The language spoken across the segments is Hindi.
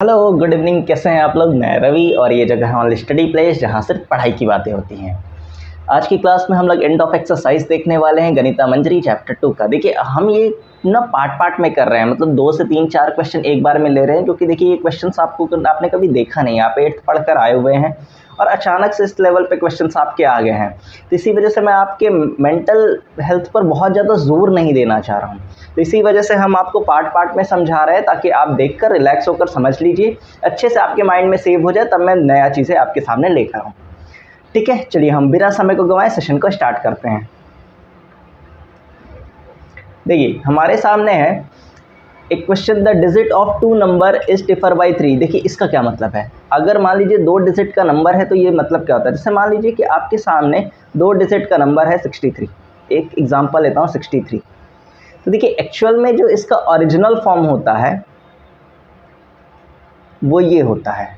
हेलो गुड इवनिंग, कैसे हैं आप लोग। मैं रवि और ये जगह है हमारी स्टडी प्लेस जहाँ सिर्फ पढ़ाई की बातें होती हैं। आज की क्लास में हम लोग एंड ऑफ एक्सरसाइज देखने वाले हैं गणिता मंजरी चैप्टर 2 का। देखिए हम ये ना पार्ट पार्ट में कर रहे हैं, मतलब 2 से 3 4 क्वेश्चन एक बार में ले रहे हैं, क्योंकि देखिए ये क्वेश्चंस आपने कभी देखा नहीं, आप 8th पढ़कर आए हुए हैं और अचानक से इस लेवल पे क्वेश्चंस आपके आ गए हैं। तो इसी वजह से मैं आपके मेंटल हेल्थ पर बहुत ज़्यादा जोर नहीं देना चाह रहा हूँ। तो इसी वजह से हम आपको पार्ट पार्ट में समझा रहे हैं, ताकि आप देखकर रिलैक्स होकर समझ लीजिए, अच्छे से आपके माइंड में सेव हो जाए, तब मैं नया चीज़ें आपके सामने लेकर आऊँ। ठीक है, चलिए हम बिना समय को गंवाए सेशन को स्टार्ट करते हैं। देखिए हमारे सामने है एक question, the digit of 2 number is differ by 3। देखिए इसका क्या मतलब है। अगर मान लीजिए 2 डिजिट का नंबर है तो ये मतलब क्या होता है। जैसे मान लीजिए कि आपके सामने 2 डिजिट का नंबर है 63। एक एग्जांपल लेता हूँ 63। तो देखिए एक्चुअल में जो इसका ओरिजिनल फॉर्म होता है वो ये होता है,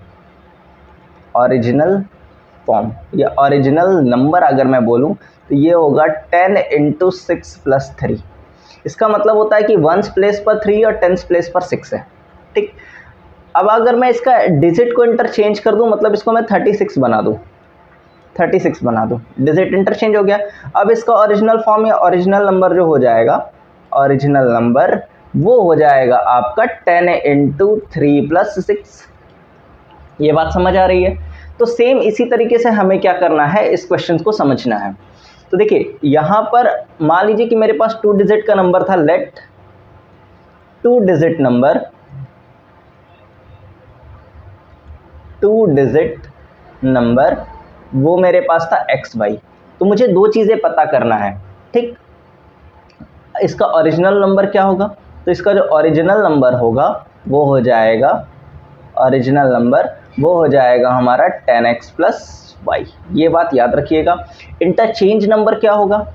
ओरिजिनल फॉर्म या ओरिजिनल नंबर अगर मैं बोलूं तो ये होगा 10 × 6 + 3। इसका मतलब होता है कि 1s प्लेस पर 3 और 10s प्लेस पर 6 है। ठीक, अब अगर मैं इसका डिजिट को इंटरचेंज कर दूं, मतलब इसको मैं 36 बना दूं, 36 बना दूं, डिजिट इंटरचेंज हो गया। अब इसका ओरिजिनल फॉर्म या ओरिजिनल नंबर जो हो जाएगा, ओरिजिनल नंबर वो हो जाएगा आपका 10 × 3 + 6। ये बात समझ आ रही है। तो सेम इसी तरीके से हमें क्या करना है, इस क्वेश्चन को समझना है। तो देखिए यहाँ पर मान लीजिए कि मेरे पास 2 डिजिट का नंबर था। लेट 2 डिजिट नंबर वो मेरे पास था XY। तो मुझे 2 चीज़ें पता करना है। ठीक, इसका ओरिजिनल नंबर क्या होगा, तो इसका जो ओरिजिनल नंबर होगा वो हो जाएगा, ओरिजिनल नंबर वो हो जाएगा हमारा 10x + y। ये बात याद रखिएगा। इंटरचेंज नंबर क्या होगा,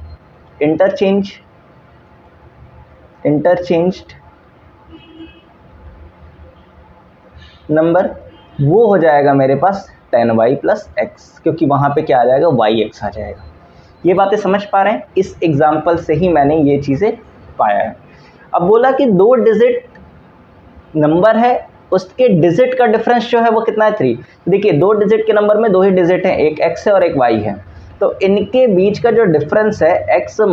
इंटरचेंज्ड नंबर वो हो जाएगा मेरे पास 10y + x, क्योंकि वहाँ पे क्या आ जाएगा, yx आ जाएगा। ये बातें समझ पा रहे हैं। इस एग्जाम्पल से ही मैंने ये चीज़ें पाया है। अब बोला कि 2 डिजिट नंबर है, उसके डिजिट का डिफरेंस जो है वो कितना है, 3। देखिए 2 डिजिट के नंबर में 2 ही डिजिट हैं, एक x है और एक y है। तो इनके बीच का जो डिफरेंस है x -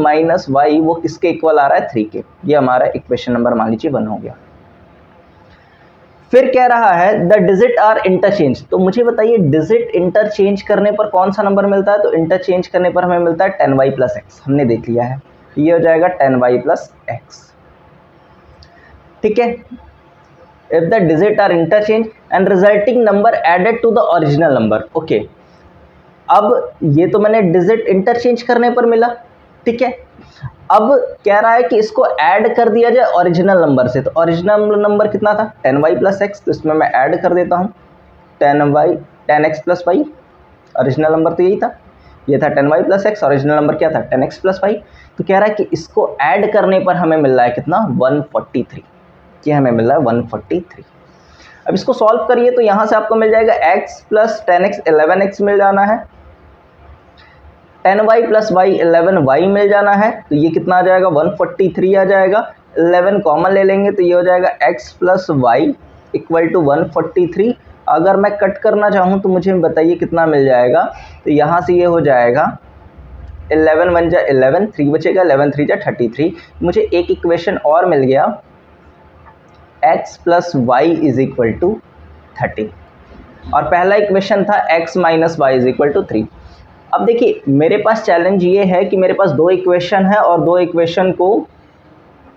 y वो किसके इक्वल आ रहा है, 3 के। ये हमारा इक्वेशन नंबर मान लीजिए 1 हो गया। फिर कह रहा है द डिजिट आर इंटरचेंज। तो मुझे बताइए डिजिट इंटरचेंज करने पर कौन सा नंबर मिलता है। तो इंटरचेंज करने पर हमें मिलता है 10y + x, हमने देख लिया है। ये हो जाएगा 10y + x। ठीक है, if the digit are interchanged and resulting number added to the original number। Okay, अब ये तो मैंने डिजिट इंटरचेंज करने पर मिला। ठीक है, अब कह रहा है कि इसको ऐड कर दिया जाए ओरिजिनल नंबर से। तो ओरिजिनल नंबर कितना था, 10y + x। तो इसमें मैं ऐड कर देता हूँ 10x + y। ओरिजिनल नंबर तो यही था, ये था 10y + x। ओरिजिनल नंबर क्या था, 10x + y। तो कह रहा है कि इसको ऐड करने पर हमें मिल रहा है कितना, 143। ये हमें मिल रहा है 143। अब इसको सॉल्व करिए तो यहाँ से आपको मिल जाएगा x + 10x 11x मिल जाना है, 10y + y 11y मिल जाना है। तो ये कितना आ जाएगा, 143 आ जाएगा। 11 कॉमन ले लेंगे तो ये हो जाएगा x + y = 143। अगर मैं कट करना चाहूँ तो मुझे बताइए कितना मिल जाएगा। तो यहाँ से ये हो जाएगा 11 × 1 = 11, 3 बचेगा, 11 × 3 = 33। मुझे एक इक्वेशन और मिल गया, x + y = 30। और पहला इक्वेशन था x - y = 3। अब देखिए मेरे पास चैलेंज ये है कि मेरे पास 2 इक्वेशन है और 2 इक्वेशन को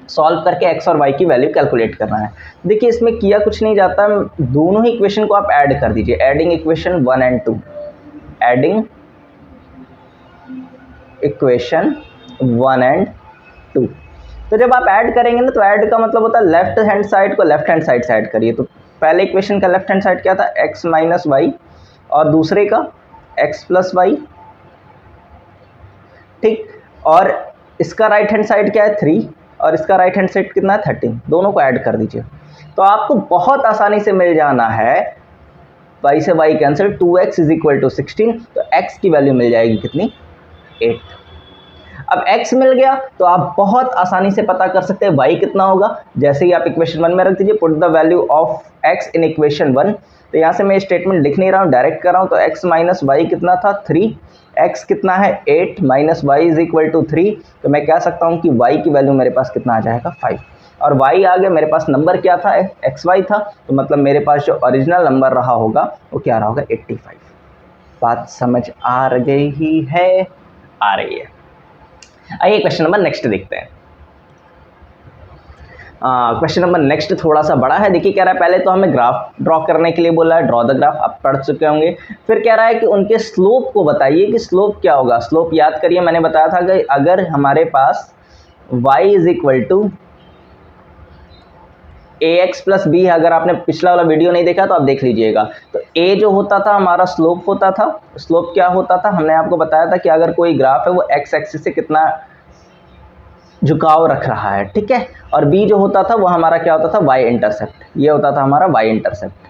सॉल्व करके x और y की वैल्यू कैलकुलेट करना है। देखिए इसमें किया कुछ नहीं जाता, दोनों ही इक्वेशन को आप ऐड कर दीजिए। Adding equation 1 and 2, adding equation 1 and 2। तो जब आप ऐड करेंगे ना, तो ऐड का मतलब होता है लेफ्ट हैंड साइड को लेफ्ट हैंड साइड से ऐड करिए। तो पहले इक्वेशन का लेफ्ट हैंड साइड क्या था, x - y, और दूसरे का x + y। ठीक, और इसका राइट हैंड साइड क्या है, 3, और इसका राइट हैंड साइड कितना है, 13। दोनों को ऐड कर दीजिए तो आपको बहुत आसानी से मिल जाना है, y से y कैंसिल, 2x = 16। तो x की वैल्यू मिल जाएगी कितनी, 8। अब x मिल गया तो आप बहुत आसानी से पता कर सकते हैं y कितना होगा। जैसे ही आप इक्वेशन 1 में रख दीजिए, put the value of x in equation 1। तो यहाँ से मैं स्टेटमेंट लिख नहीं रहा हूँ, डायरेक्ट कर रहा हूँ। तो x माइनस वाई कितना था 3, x कितना है 8 minus y is equal to 3। तो मैं कह सकता हूँ कि y की वैल्यू मेरे पास कितना आ जाएगा 5, और y आ गया मेरे पास नंबर क्या था xy था, तो मतलब मेरे पास जो ओरिजिनल नंबर रहा होगा वो क्या रहा होगा 85। बात समझ आ रही है? आ रही है। आइए क्वेश्चन नंबर नेक्स्ट देखते हैं। क्वेश्चन नंबर नेक्स्ट थोड़ा सा बड़ा है। देखिए कह रहा है पहले तो हमें ग्राफ ड्रॉ करने के लिए बोला है, ड्रॉ द ग्राफ, आप पढ़ चुके होंगे। फिर कह रहा है कि उनके स्लोप को बताइए कि स्लोप क्या होगा। स्लोप याद करिए, मैंने बताया था कि अगर हमारे पास y is equal to ax plus b है, अगर आपने पिछला वाला वीडियो नहीं देखा तो आप देख लीजिएगा। तो a जो होता था हमारा स्लोप होता था। स्लोप क्या होता था, हमने आपको बताया था कि अगर कोई ग्राफ है वो x एक्सिस से कितना झुकाव रख रहा है, ठीक है। और b जो होता था वो हमारा क्या होता था y इंटरसेप्ट, ये होता था हमारा y इंटरसेप्ट।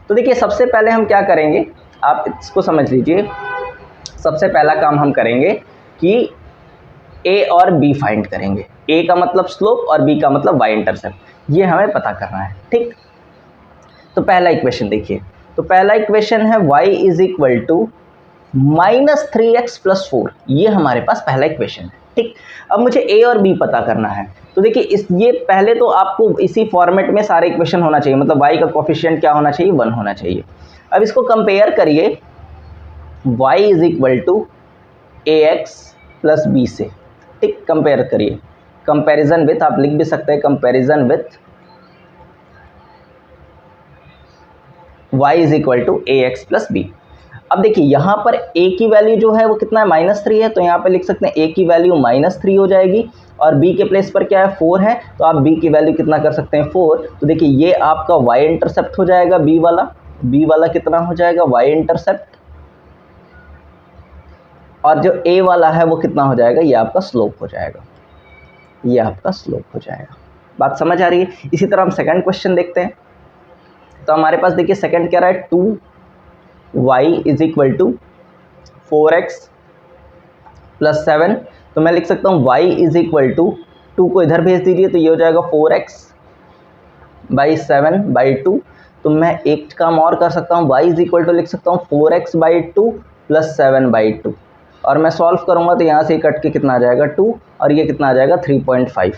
तो देखिए सबसे पहले हम क्या करेंगे, आप इसको समझ लीजिए। सबसे पहला काम हम करेंगे कि a और b फाइंड करेंगे। a का मतलब स्लोप और b का मतलब y इंटरसेप्ट, ये हमें पता करना है, ठीक। तो पहला इक्वेशन देखिए, तो पहला इक्वेशन है y is equal to -3x plus 4, ये हमारे पास पहला इक्वेशन है, ठीक। अब मुझे a और b पता करना है। तो देखिए ये पहले तो आपको इसी फॉर्मेट में सारे इक्वेशन होना चाहिए, मतलब y का कोफिशिएंट क्या होना चाहिए 1 होना चाहिए। अब इसको कंपेयर करिए y is equal to ax plus b से, ठीक। कंपेयर करिए, कंपैरिजन विथ आप लिख भी सकते हैं, comparison with y is equal to ax plus b. अब देखिए यहाँ पर a की वैल्यू जो है वो कितना है -3 है, तो यहाँ पे लिख सकते हैं a की वैल्यू -3 हो जाएगी, और b के प्लेस पर क्या है 4 है, तो आप b की वैल्यू कितना कर सकते हैं 4। तो देखिए ये आपका y इंटरसेप्ट हो जाएगा, b वाला कितना हो जाएगा y इंटरसेप्ट, और जो a वाला है वो कितना हो जाएगा, ये आपका स्लोप हो जाएगा, ये आपका स्लोप हो जाएगा। बात समझ आ रही है? इसी तरह हम सेकंड क्वेश्चन देखते हैं। तो हमारे पास देखिए सेकंड क्या रहा है 2y is equal to 4x plus 7। तो मैं लिख सकता हूँ y इज इक्वल टू 2 को इधर भेज दीजिए, तो ये हो जाएगा 4x बाई 7 बाई 2। तो मैं एक काम और कर सकता हूँ, y इज इक्वल टू लिख सकता हूँ 4x बाई 2 प्लस 7 बाई 2, और मैं सॉल्व करूँगा तो यहाँ से कट के कितना आ जाएगा 2, और ये कितना आ जाएगा 3.5।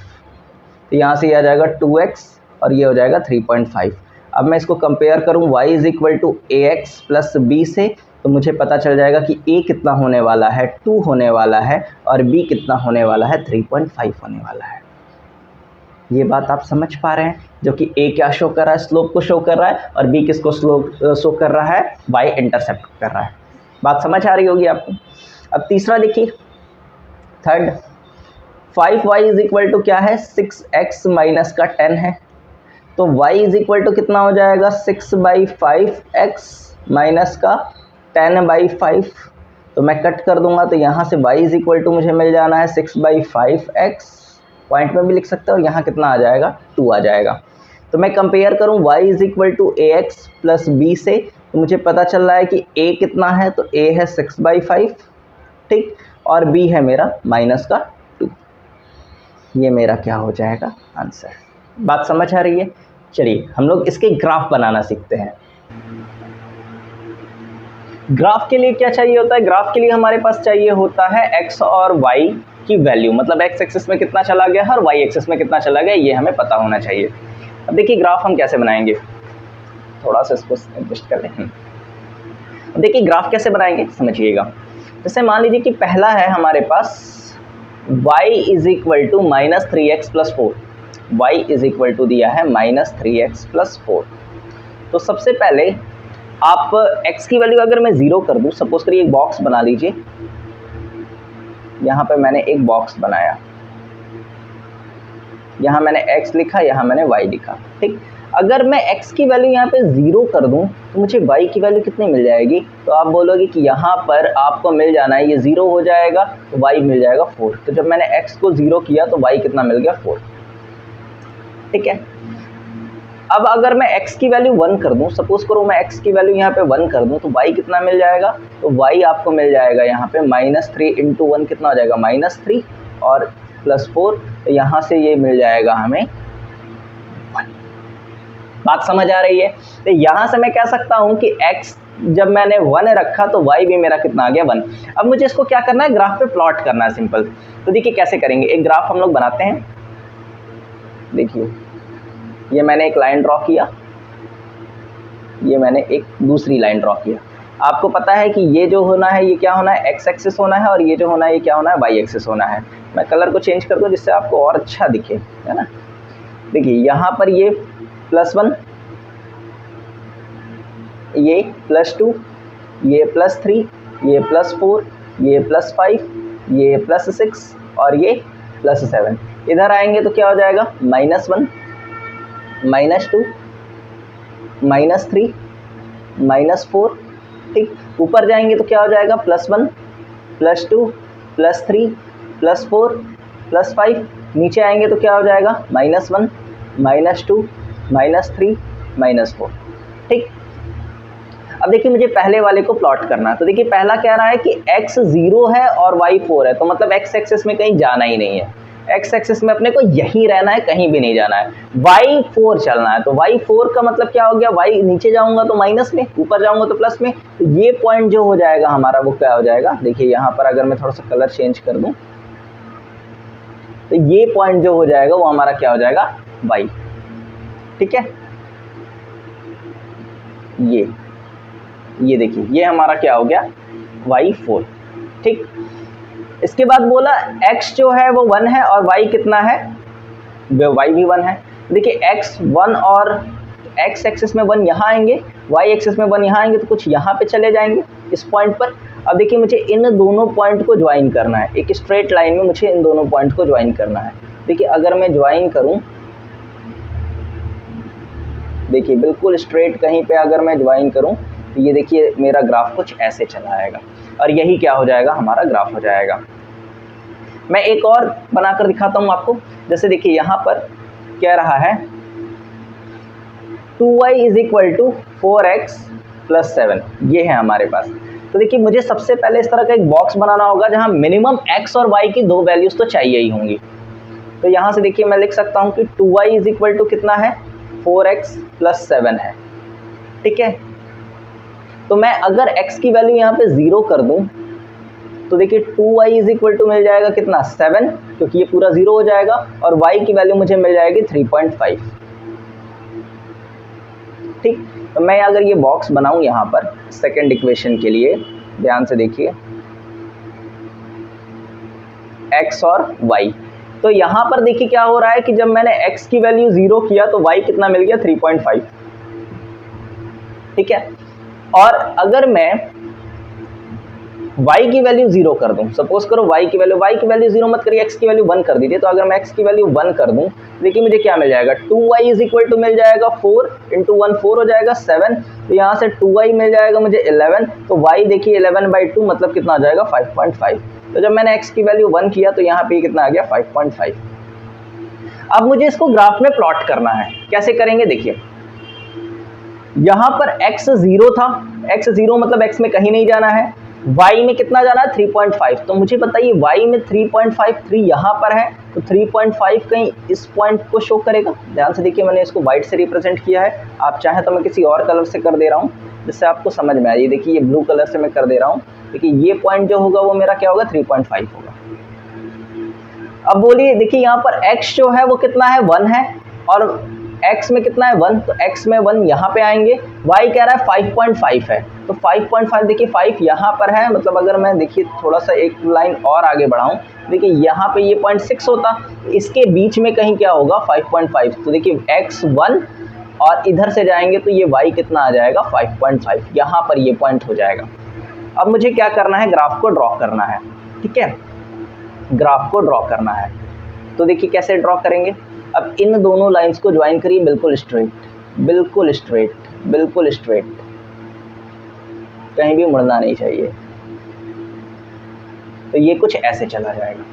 तो यहाँ से ये आ जाएगा 2x और ये हो जाएगा 3.5। अब मैं इसको कंपेयर करूँ y is equal to ax plus b से, तो मुझे पता चल जाएगा कि a कितना होने वाला है 2 होने वाला है, और b कितना होने वाला है 3.5 होने वाला है। ये बात आप समझ पा रहे हैं, जो कि a क्या शो कर रहा है, स्लोप को शो कर रहा है, और b किसको स्लोप शो कर रहा है, y इंटरसेप्ट कर रहा है। बात समझ आ रही होगी आपको। अब तीसरा देखिए, third 5y is equal to क्या है 6x माइनस का 10 है, तो y इज इक्वल टू कितना हो जाएगा 6/5x माइनस का 10/5। तो मैं कट कर दूंगा, तो यहाँ से y इज इक्वल टू मुझे मिल जाना है 6/5x, पॉइंट में भी लिख सकते हो, और यहाँ कितना आ जाएगा 2 आ जाएगा। तो मैं कंपेयर करूँ y is equal to ax plus b से, तो मुझे पता चल रहा है कि a कितना है, तो a है 6/5, ठीक, और b है मेरा माइनस का 2। ये मेरा क्या हो जाएगा आंसर। बात समझ आ रही है? चलिए हम लोग इसके ग्राफ बनाना सीखते हैं। ग्राफ के लिए क्या चाहिए होता है, ग्राफ के लिए हमारे पास चाहिए होता है x और y की वैल्यू, मतलब x एक्सिस में कितना चला गया है और y एक्सिस में कितना चला गया, ये हमें पता होना चाहिए। अब देखिए ग्राफ हम कैसे बनाएंगे, थोड़ा सा इसको एडजस्ट कर लें। देखिए ग्राफ कैसे बनाएंगे समझिएगा। जैसे मान लीजिए कि पहला है हमारे पास y is equal to -3x plus 4, y is equal to दिया है -3x प्लस 4। तो सबसे पहले आप x की वैल्यू अगर मैं 0 कर दूं, सपोज करिए एक बॉक्स बना लीजिए, यहाँ पे मैंने एक बॉक्स बनाया, यहाँ मैंने x लिखा, यहाँ मैंने y लिखा, ठीक। अगर मैं x की वैल्यू यहाँ पे 0 कर दूं तो मुझे y की वैल्यू कितनी मिल जाएगी, तो आप बोलोगे कि यहाँ पर आपको मिल जाना है, ये 0 हो जाएगा तो y मिल जाएगा 4। तो जब मैंने x को 0 किया तो y कितना मिल गया 4, ठीक है। अब अगर मैं x की वैल्यू 1 कर दूं, सपोज करो मैं x की वैल्यू यहाँ पे 1 कर दूं, तो y कितना मिल जाएगा, तो y आपको मिल जाएगा यहाँ पे -3 इंटू 1 कितना हो जाएगा -3 और +4, तो यहाँ से ये मिल जाएगा हमें 1। बात समझ आ रही है? तो यहाँ से मैं कह सकता हूँ कि x जब मैंने 1 रखा तो y भी मेरा कितना आ गया 1। अब मुझे इसको क्या करना है, ग्राफ पे प्लॉट करना है सिंपल। तो देखिए कैसे करेंगे, एक ग्राफ हम लोग बनाते हैं। देखिए ये मैंने एक लाइन ड्रॉ किया, ये मैंने एक दूसरी लाइन ड्रॉ किया। आपको पता है कि ये जो होना है ये क्या होना है, x एक्सिस होना है, और ये जो होना है ये क्या होना है, y एक्सिस होना है। मैं कलर को चेंज कर दूँ जिससे आपको और अच्छा दिखे, है ना। देखिए यहाँ पर ये +1, ये +2, ये +3, ये +4, ये +5, ये +6 और ये +7। इधर आएंगे तो क्या हो जाएगा, -1, -2, -3, -4। ठीक, ऊपर जाएंगे तो क्या हो जाएगा, +1, +2, +3, +4, +5। नीचे आएंगे तो क्या हो जाएगा, -1, -2, -3, -4। ठीक, अब देखिए मुझे पहले वाले को प्लॉट करना है। तो देखिए पहला कह रहा है कि x 0 है और y 4 है, तो मतलब x एक्सिस में कहीं जाना ही नहीं है, x एक्सिस में अपने को यहीं रहना है, कहीं भी नहीं जाना है। y 4 चलना है, तो y 4 का मतलब क्या हो गया, y नीचे जाऊंगा तो माइनस में, ऊपर जाऊंगा तो प्लस में। तो ये पॉइंट जो हो जाएगा हमारा वो क्या हो जाएगा, देखिए यहाँ पर अगर मैं थोड़ा सा कलर चेंज कर दूँ तो ये पॉइंट जो हो जाएगा वो हमारा क्या हो जाएगा, y। ठीक है, ये देखिए ये हमारा क्या हो गया, y4। ठीक, इसके बाद बोला x जो है वो 1 है और y कितना है, y भी 1 है। देखिए x 1 और x एक्सिस में 1 यहाँ आएंगे, y एक्सिस में 1 यहाँ आएंगे, तो कुछ यहाँ पे चले जाएंगे इस पॉइंट पर। अब देखिए मुझे इन दोनों पॉइंट को ज्वाइन करना है, एक स्ट्रेट लाइन में मुझे इन दोनों पॉइंट को ज्वाइन करना है। देखिए अगर मैं ज्वाइन करूँ, देखिए बिल्कुल स्ट्रेट कहीं पे अगर मैं ज्वाइन करूँ तो ये देखिए मेरा ग्राफ कुछ ऐसे चला आएगा, और यही क्या हो जाएगा, हमारा ग्राफ हो जाएगा। मैं एक और बनाकर दिखाता हूँ आपको। जैसे देखिए यहाँ पर कह रहा है 2y = 4x + 7, ये है हमारे पास। तो देखिए मुझे सबसे पहले इस तरह का एक बॉक्स बनाना होगा जहाँ मिनिमम x और y की दो वैल्यूज़ तो चाहिए ही होंगी। तो यहाँ से देखिए मैं लिख सकता हूँ कि 2y = कितना है, 4x + 7 है। ठीक है, तो मैं अगर x की वैल्यू यहाँ पे 0 कर दूँ तो देखिए 2y = मिल जाएगा कितना, 7, क्योंकि ये पूरा 0 हो जाएगा, और y की वैल्यू मुझे मिल जाएगी 3.5। ठीक, तो मैं अगर ये बॉक्स बनाऊँ यहाँ पर सेकेंड इक्वेशन के लिए, ध्यान से देखिए x और y, तो यहाँ पर देखिए क्या हो रहा है कि जब मैंने x की वैल्यू 0 किया तो y कितना मिल गया, 3.5। ठीक है, और अगर मैं y की वैल्यू 0 कर दूं, सपोज करो y की वैल्यू 0 मत करिए, x की वैल्यू 1 कर दीजिए। तो अगर मैं x की वैल्यू 1 कर दूं, देखिए मुझे क्या मिल जाएगा, 2y = मिल जाएगा 4 × 1 4 हो जाएगा 7, तो यहाँ से 2y मिल जाएगा मुझे 11, तो y देखिए 11/2 मतलब कितना आ जाएगा, 5.5। तो जब मैंने x की वैल्यू 1 किया तो यहाँ पे कितना आ गया, 5.5। अब मुझे इसको ग्राफ में प्लॉट करना है, कैसे करेंगे, देखिए यहाँ पर x 0 था, x 0 मतलब x में कहीं नहीं जाना है, y में कितना जाना है, 3.5। तो मुझे बताइए y में 3.53 यहाँ पर है, तो 3.5 कहीं इस पॉइंट को शो करेगा। ध्यान से देखिए मैंने इसको वाइट से रिप्रेजेंट किया है, आप चाहें तो मैं किसी और कलर से कर दे रहा हूँ जिससे आपको समझ में आए। देखिए ये ब्लू कलर से मैं कर दे रहा हूँ, देखिए ये पॉइंट जो होगा वो मेरा क्या होगा, 3.5 होगा। अब बोलिए देखिए यहाँ पर x जो है वो कितना है, 1 है, और x में कितना है, 1, तो x में 1 यहाँ पे आएंगे, y कह रहा है 5.5 है, तो 5.5 देखिए 5 यहाँ पर है, मतलब अगर मैं देखिए थोड़ा सा एक लाइन और आगे बढ़ाऊँ, देखिए यहाँ पे ये 0.6 होता, इसके बीच में कहीं क्या होगा, 5.5। तो देखिए x 1 और इधर से जाएंगे तो ये y कितना आ जाएगा, 5.5, यहाँ पर ये पॉइंट हो जाएगा। अब मुझे क्या करना है, ग्राफ को ड्रॉ करना है। ठीक है, ग्राफ को ड्रॉ करना है, तो देखिए कैसे ड्रॉ करेंगे। अब इन दोनों लाइंस को ज्वाइन करिए, बिल्कुल स्ट्रेट, बिल्कुल स्ट्रेट, बिल्कुल स्ट्रेट, कहीं भी मुड़ना नहीं चाहिए। तो ये कुछ ऐसे चला जाएगा।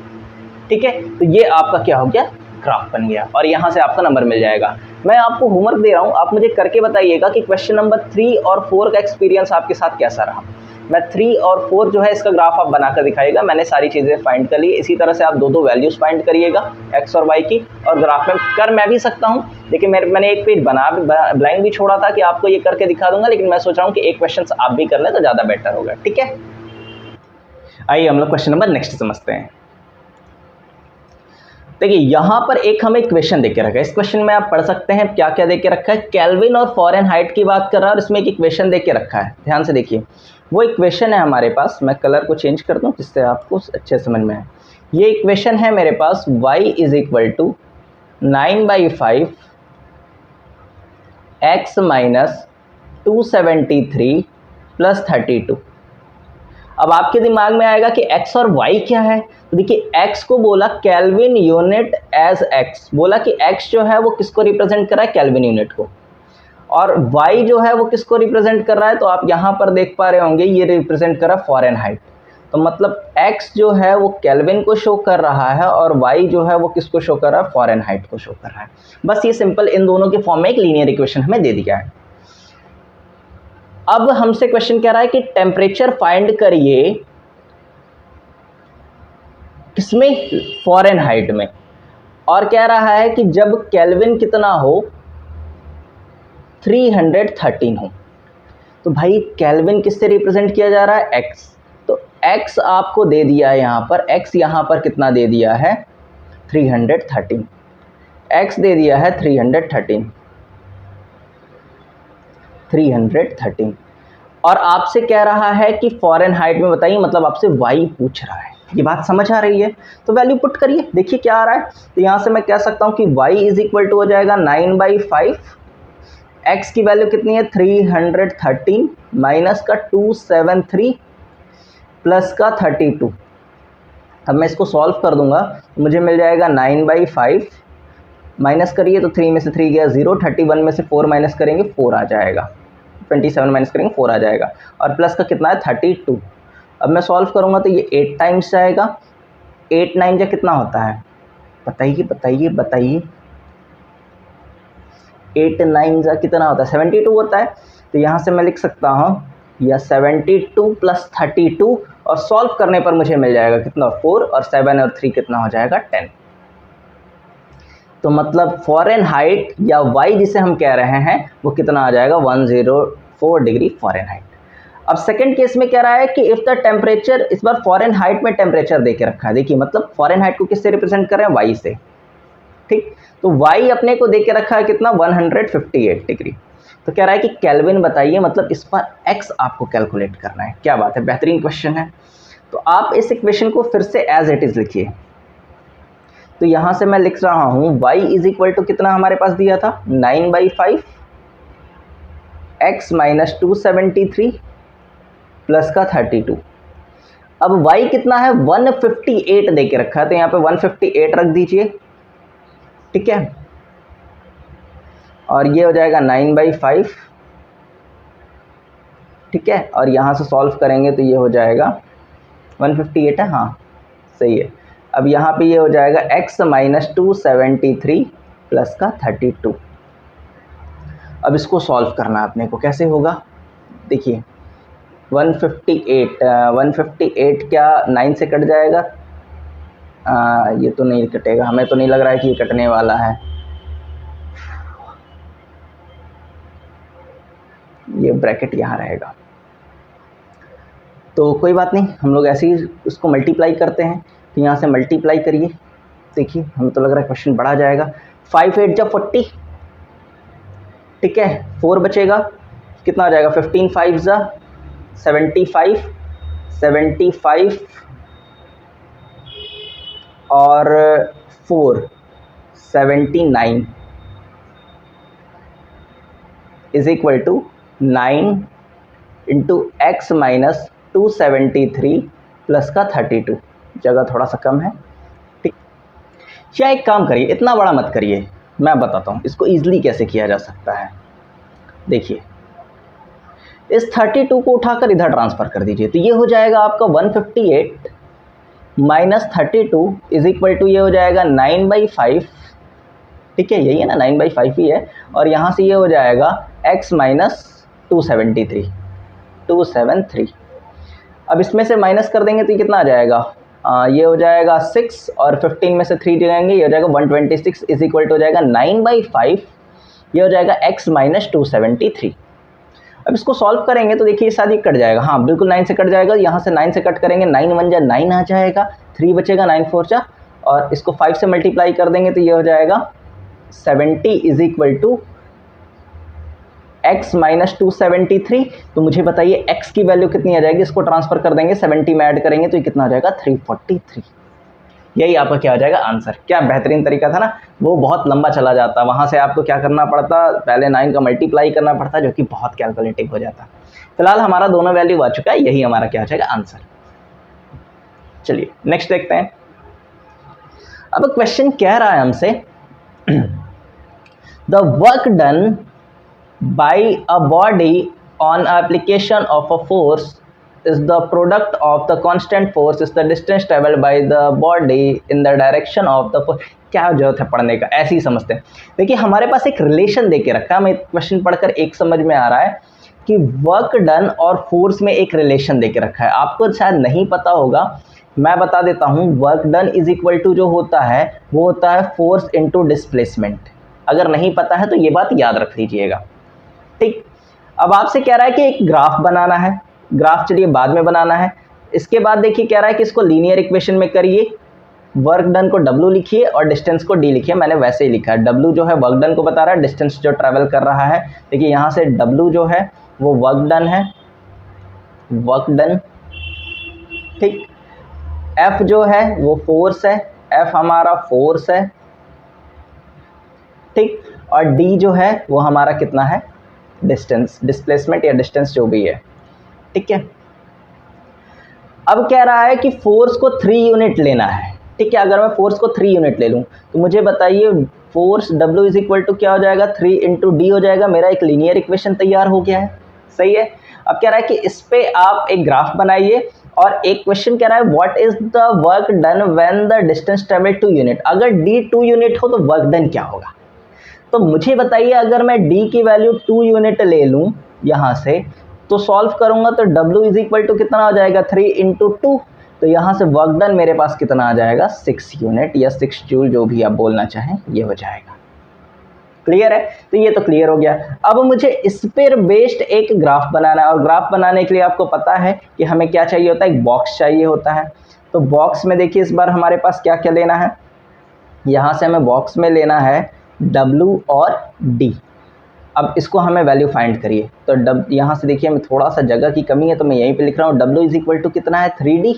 ठीक है, तो ये आपका क्या हो गया, ग्राफ बन गया और यहाँ से आपका नंबर मिल जाएगा। मैं आपको होमवर्क दे रहा हूँ, आप मुझे करके बताइएगा कि क्वेश्चन नंबर 3 और 4 का एक्सपीरियंस आपके साथ कैसा रहा। मैं 3 और 4 जो है इसका ग्राफ आप बनाकर दिखाइएगा। मैंने सारी चीज़ें फाइंड कर ली। इसी तरह से आप दो वैल्यूज़ फाइंड करिएगा एक्स और वाई की, और ग्राफ में कर मैं भी सकता हूँ, लेकिन मैंने एक पेज ब्लैंक भी छोड़ा था कि आपको ये करके दिखा दूंगा, लेकिन मैं सोच रहा हूँ कि एक क्वेश्चन आप भी कर लें तो ज़्यादा बेटर होगा। ठीक है, आइए हम लोग क्वेश्चन नंबर नेक्स्ट समझते हैं। देखिए यहाँ पर एक हमें इक्वेशन देके रखा है। इस क्वेश्चन में आप पढ़ सकते हैं क्या क्या देके रखा है। केल्विन और फ़ारेनहाइट की बात कर रहा है और इसमें एक इक्वेशन देके रखा है। ध्यान से देखिए, वो इक्वेशन है हमारे पास, मैं कलर को चेंज कर दूं जिससे आपको अच्छे समझ में आए। ये इक्वेशन है मेरे पास y is equal to 9/5 x minus 273 plus 32। अब आपके दिमाग में आएगा कि x और y क्या है। तो देखिए x को बोला केल्विन यूनिट एज x, बोला कि x जो है वो किसको रिप्रेजेंट कर रहा है, केल्विन यूनिट को, और y जो है वो किसको रिप्रेजेंट कर रहा है, तो आप यहाँ पर देख पा रहे होंगे ये रिप्रेजेंट कर रहा है फ़ारेनहाइट। तो मतलब x जो है वो केल्विन को शो कर रहा है और y जो है वो किसको शो कर रहा है, फ़ारेनहाइट को शो कर रहा है। बस ये सिंपल इन दोनों के फॉर्म में एक लीनियर इक्वेशन हमें दे दिया है। अब हमसे क्वेश्चन कह रहा है कि टेम्परेचर फाइंड करिए किसमें, फ़ारेनहाइट में, और कह रहा है कि जब केल्विन कितना हो, 313 हो। तो भाई केल्विन किससे रिप्रेजेंट किया जा रहा है, x, तो x आपको दे दिया है यहाँ पर, x यहाँ पर कितना दे दिया है, 313, x दे दिया है 313, और आपसे कह रहा है कि फ़ारेनहाइट में बताइए, मतलब आपसे y पूछ रहा है। ये बात समझ आ रही है, तो वैल्यू पुट करिए, देखिए क्या आ रहा है। तो यहाँ से मैं कह सकता हूँ कि y इज इक्वल टू हो जाएगा 9/5, x की वैल्यू कितनी है 313 माइनस का 273 प्लस का 32। अब मैं इसको सॉल्व कर दूंगा तो मुझे मिल जाएगा 9/5, माइनस करिए तो 3 में से 3 गया 0, 31 में से 4 माइनस करेंगे 4 आ जाएगा, 27 माइनस करेंगे 4 आ जाएगा, और प्लस का कितना है 32। अब मैं सॉल्व करूंगा तो ये 8 टाइम्स जाएगा, 8 9 जा कितना होता है, बताइए बताइए बताइए, 8 9 जा कितना होता है, 72 होता है। तो यहाँ से मैं लिख सकता हूँ या 72 प्लस 32, और सॉल्व करने पर मुझे मिल जाएगा कितना, 4, और 7 और 3 कितना हो जाएगा, 10। तो मतलब फ़ारेनहाइट या y जिसे हम कह रहे हैं वो कितना आ जाएगा, 104 डिग्री फ़ारेनहाइट। अब सेकंड केस में कह रहा है कि इफ़ द टेम्परेचर, इस बार फ़ारेनहाइट में टेम्परेचर दे के रखा है। देखिए मतलब फ़ारेनहाइट को किससे रिप्रेजेंट कर रहे हैं, y से, ठीक। तो y अपने को दे के रखा है कितना, 158 डिग्री। तो कह रहा है कि केल्विन बताइए, मतलब इस पर x आपको कैलकुलेट करना है। क्या बात है, बेहतरीन क्वेश्चन है। तो आप इस इक्वेशन को फिर से एज इट इज़ लिखिए। तो यहाँ से मैं लिख रहा हूँ y इज इक्वल टू कितना हमारे पास दिया था, 9/5 x माइनस 273 प्लस का 32। अब y कितना है, 158 दे के रखा है, तो यहाँ पे 158 रख दीजिए, ठीक है, और ये हो जाएगा 9/5, ठीक है, और यहाँ से सॉल्व करेंगे तो ये हो जाएगा 158 है, हाँ सही है। अब यहाँ पे ये हो जाएगा x माइनस 273 प्लस का 32। अब इसको सॉल्व करना है अपने को, कैसे होगा, देखिए 158 क्या 9 से कट जाएगा, ये तो नहीं कटेगा, हमें तो नहीं लग रहा है कि ये कटने वाला है, ये ब्रैकेट यहाँ रहेगा। तो कोई बात नहीं, हम लोग ऐसे ही इसको मल्टीप्लाई करते हैं। तो यहाँ से मल्टीप्लाई करिए, देखिए हमें तो लग रहा है क्वेश्चन बढ़ा जाएगा। 5 8 जा 40, ठीक है, 4 बचेगा, कितना हो जाएगा, 15 5 जा 75, 75 और 4 79 is equal to 9 into x minus 273 plus का 32। जगह थोड़ा सा कम है, ठीक। या एक काम करिए, इतना बड़ा मत करिए, मैं बताता हूँ इसको ईजिली कैसे किया जा सकता है। देखिए इस 32 को उठाकर इधर ट्रांसफ़र कर दीजिए, तो ये हो जाएगा आपका 158 माइनस 32 इज इक्वल टू ये हो जाएगा 9/5 ठीक है, यही है ना, 9/5 ही है। और यहाँ से ये हो जाएगा x माइनस 273। अब इसमें से माइनस कर देंगे तो ये कितना आ जाएगा, ये हो जाएगा 6 और 15 में से 3 जाएंगे, ये हो जाएगा 126 इज इक्वल टू हो जाएगा 9/5, ये हो जाएगा x माइनस 273। अब इसको सॉल्व करेंगे तो देखिए साथ ही कट जाएगा, हाँ बिल्कुल 9 से कट जाएगा, यहाँ से 9 से कट करेंगे, 9 1 जा 9 आ जाएगा, 3 बचेगा, 9 4 जा, और इसको 5 से मल्टीप्लाई कर देंगे तो ये हो जाएगा 70 is equal to x minus 273। तो मुझे बताइए x की वैल्यू कितनी आ जाएगी, इसको ट्रांसफर कर देंगे, 70 में ऐड करेंगे तो ये कितना आ जाएगा 343। यही आपका क्या हो जाएगा आंसर। क्या बेहतरीन तरीका था ना, वो बहुत लंबा चला जाता, वहाँ से आपको क्या करना पड़ता, पहले 9 का मल्टीप्लाई करना पड़ता, जो कि बहुत कैलकुलेटिव हो जाता। फिलहाल हमारा दोनों वैल्यू आ चुका है, यही हमारा क्या हो जाएगा आंसर। चलिए नेक्स्ट देखते हैं। अब क्वेश्चन कह रहा है हमसे the work done by a body on application of a force is the product of the constant force is the distance traveled by the body in the direction of the force। क्या जरूरत है पढ़ने का, ऐसे ही समझते हैं। देखिए हमारे पास एक रिलेशन देके रखा है, हमें क्वेश्चन पढ़कर एक समझ में आ रहा है कि वर्क डन और फोर्स में एक रिलेशन देके रखा है। आपको शायद नहीं पता होगा, मैं बता देता हूँ। Work done is equal to जो होता है वो होता है फोर्स इनटू डिस्प्लेसमेंट। अगर नहीं पता है तो ये बात याद रख लीजिएगा, ठीक। अब आपसे कह रहा है कि एक ग्राफ बनाना है, ग्राफ चलिए बाद में बनाना है। इसके बाद देखिए कह रहा है कि इसको लीनियर इक्वेशन में करिए, वर्क डन को W लिखिए और डिस्टेंस को D लिखिए। मैंने वैसे ही लिखा है, W जो है वर्क डन को बता रहा है, डिस्टेंस जो ट्रैवल कर रहा है। देखिए यहाँ से W जो है वो वर्क डन है, वर्क डन, ठीक। F जो है वो फोर्स है, F हमारा फोर्स है, ठीक। और D जो है वो हमारा कितना है, डिस्टेंस, डिस्प्लेसमेंट या डिस्टेंस जो भी है, ठीक है। अब कह रहा है कि फोर्स को 3 यूनिट लेना है, ठीक है। अगर मैं फोर्स को 3 यूनिट ले लूं तो मुझे बताइए force W is equal to क्या हो जाएगा, 3 इंटू डी हो जाएगा। मेरा एक लीनियर इक्वेशन तैयार हो गया है, सही है। अब कह रहा है कि इस पे आप एक ग्राफ बनाइए और एक क्वेश्चन कह रहा है what is the work done when the distance travel 2 unit. अगर D 2 यूनिट हो तो वर्क डन क्या होगा। तो मुझे बताइए अगर मैं D की वैल्यू 2 यूनिट ले लूँ यहाँ से तो सॉल्व करूँगा तो W इज इक्वल टू कितना हो जाएगा 3 इंटू 2। तो यहाँ से वर्क डन मेरे पास कितना आ जाएगा 6 यूनिट या 6 जूल, जो भी आप बोलना चाहें ये हो जाएगा। क्लियर है, तो ये तो क्लियर हो गया। अब मुझे इस पर बेस्ड एक ग्राफ बनाना है और ग्राफ बनाने के लिए आपको पता है कि हमें क्या चाहिए होता है, एक बॉक्स चाहिए होता है। तो बॉक्स में देखिए इस बार हमारे पास क्या क्या लेना है, यहाँ से हमें बॉक्स में लेना है W और D। अब इसको हमें वैल्यू फाइंड करिए। तो यहाँ से देखिए हमें थोड़ा सा जगह की कमी है तो मैं यहीं पे लिख रहा हूँ W इज इक्वल टू कितना है 3D,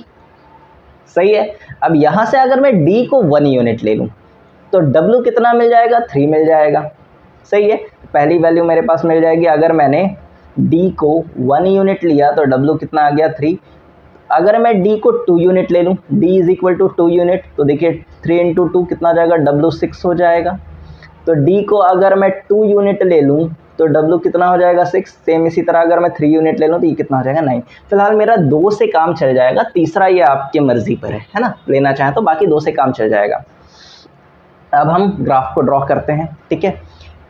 सही है। अब यहाँ से अगर मैं D को 1 यूनिट ले लूँ तो W कितना मिल जाएगा 3 मिल जाएगा, सही है। पहली वैल्यू मेरे पास मिल जाएगी। अगर मैंने D को 1 यूनिट लिया तो W कितना आ गया 3। अगर मैं D को 2 यूनिट ले लूँ, D is equal to 2 unit, तो देखिए 3 इंटू 2 कितना आ जाएगा W 6 हो जाएगा। तो D को अगर मैं 2 यूनिट ले लूँ तो W कितना हो जाएगा 6। सेम इसी तरह अगर मैं 3 यूनिट ले लूँ तो ये कितना हो जाएगा 9। फिलहाल मेरा 2 से काम चल जाएगा, तीसरा ये आपकी मर्जी पर है ना, लेना चाहें तो, बाकी 2 से काम चल जाएगा। अब हम ग्राफ को ड्रॉ करते हैं, ठीक है।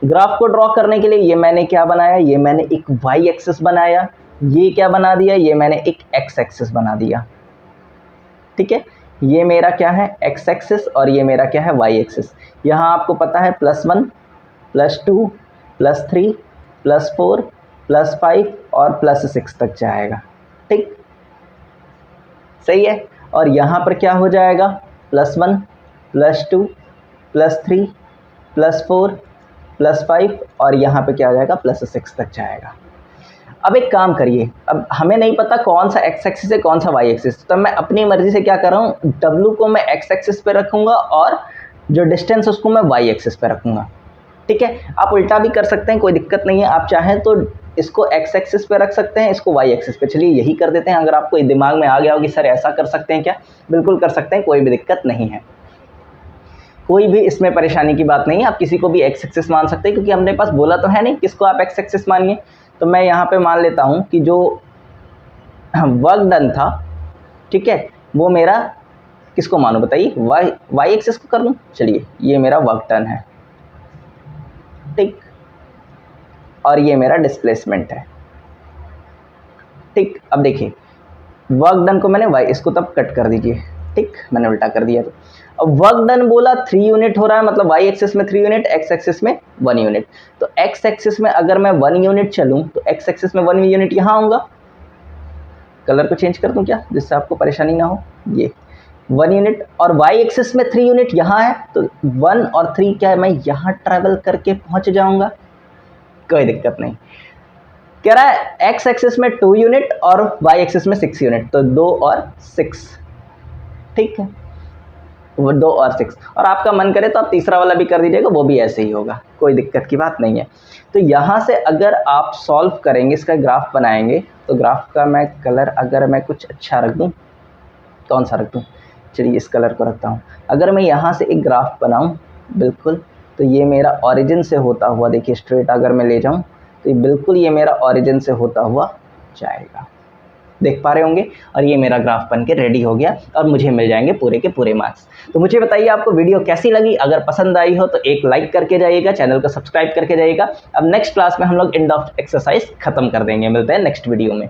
ग्राफ को ड्रॉ करने के लिए ये मैंने क्या बनाया, ये मैंने एक वाई एक्सिस बनाया, ये क्या बना दिया, ये मैंने एक एक्स एक्सिस बना दिया, ठीक है। ये मेरा क्या है एक्स एक्सिस और ये मेरा क्या है वाई एक्सिस। यहाँ आपको पता है +1 +2 +3 +4 +5 और +6 तक जाएगा, ठीक, सही है। और यहाँ पर क्या हो जाएगा +1 +2 +3 +4 +5 और यहाँ पे क्या हो जाएगा +6 तक जाएगा। अब एक काम करिए, अब हमें नहीं पता कौन सा एक्स एक्सिस है कौन सा वाई एक्सिस, तो मैं अपनी मर्जी से क्या कर रहा हूँ, W को मैं एक्स एक्सिस पे रखूँगा और जो डिस्टेंस उसको मैं वाई एक्सिस पे रखूँगा, ठीक है। आप उल्टा भी कर सकते हैं, कोई दिक्कत नहीं है। आप चाहें तो इसको एक्स एक्सिस पे रख सकते हैं, इसको वाई एक्सिस पे। चलिए यही कर देते हैं। अगर आपको दिमाग में आ गया हो कि सर ऐसा कर सकते हैं क्या, बिल्कुल कर सकते हैं, कोई भी दिक्कत नहीं है, कोई भी इसमें परेशानी की बात नहीं है। आप किसी को भी एक्स एक्सिस मान सकते हैं क्योंकि हमने पास बोला तो है नहीं किसको आप एक्स एक्सिस मानिए। तो मैं यहाँ पे मान लेता हूँ कि जो वर्क डन था, ठीक है, वो मेरा किसको मानो बताइए, वाई एक्सिस को कर लूँ। चलिए ये मेरा वर्क डन है, ठीक, और ये मेरा डिस्प्लेसमेंट है। ठीक, अब देखिए वर्क डन को मैंने वाई, इसको तब कट कर दीजिए। ठीक, मैंने उल्टा कर दिया। तो अब वर्क डन बोला 3 यूनिट हो रहा है, मतलब वाई एक्सिस में 3 यूनिट, एक्स एक्सिस में 1 यूनिट। तो एक्स एक्सिस में अगर मैं 1 यूनिट चलूँ तो एक्स एक्सिस में 1 यूनिट यहाँ आऊँगा। कलर को चेंज कर दूँ क्या, जिससे आपको परेशानी ना हो। ये 1 यूनिट, और वाई एक्सिस में 3 यूनिट यहाँ है, तो 1 और 3 क्या है, मैं यहाँ ट्रैवल करके पहुँच जाऊँगा, कोई दिक्कत नहीं। कह रहा है एक्स एक्सिस में 2 यूनिट और वाई एक्सिस में 6 यूनिट, तो 2 और 6। ठीक है, वो 2 और 6, और आपका मन करे तो आप तीसरा वाला भी कर दीजिएगा, वो भी ऐसे ही होगा, कोई दिक्कत की बात नहीं है। तो यहाँ से अगर आप सॉल्व करेंगे, इसका ग्राफ बनाएंगे, तो ग्राफ का मैं कलर अगर मैं कुछ अच्छा रख दूँ, कौन सा रख दूँ, चलिए इस कलर को रखता हूँ। अगर मैं यहाँ से एक ग्राफ बनाऊँ बिल्कुल, तो ये मेरा ऑरिजिन से होता हुआ, देखिए स्ट्रेट अगर मैं ले जाऊँ तो बिल्कुल ये मेरा ऑरिजिन से होता हुआ जाएगा, देख पा रहे होंगे। और ये मेरा ग्राफ बन के रेडी हो गया और मुझे मिल जाएंगे पूरे के पूरे मार्क्स। तो मुझे बताइए आपको वीडियो कैसी लगी, अगर पसंद आई हो तो एक लाइक करके जाइएगा, चैनल को सब्सक्राइब करके जाइएगा। अब नेक्स्ट क्लास में हम लोग एंड ऑफ एक्सरसाइज खत्म कर देंगे, मिलते हैं नेक्स्ट वीडियो में।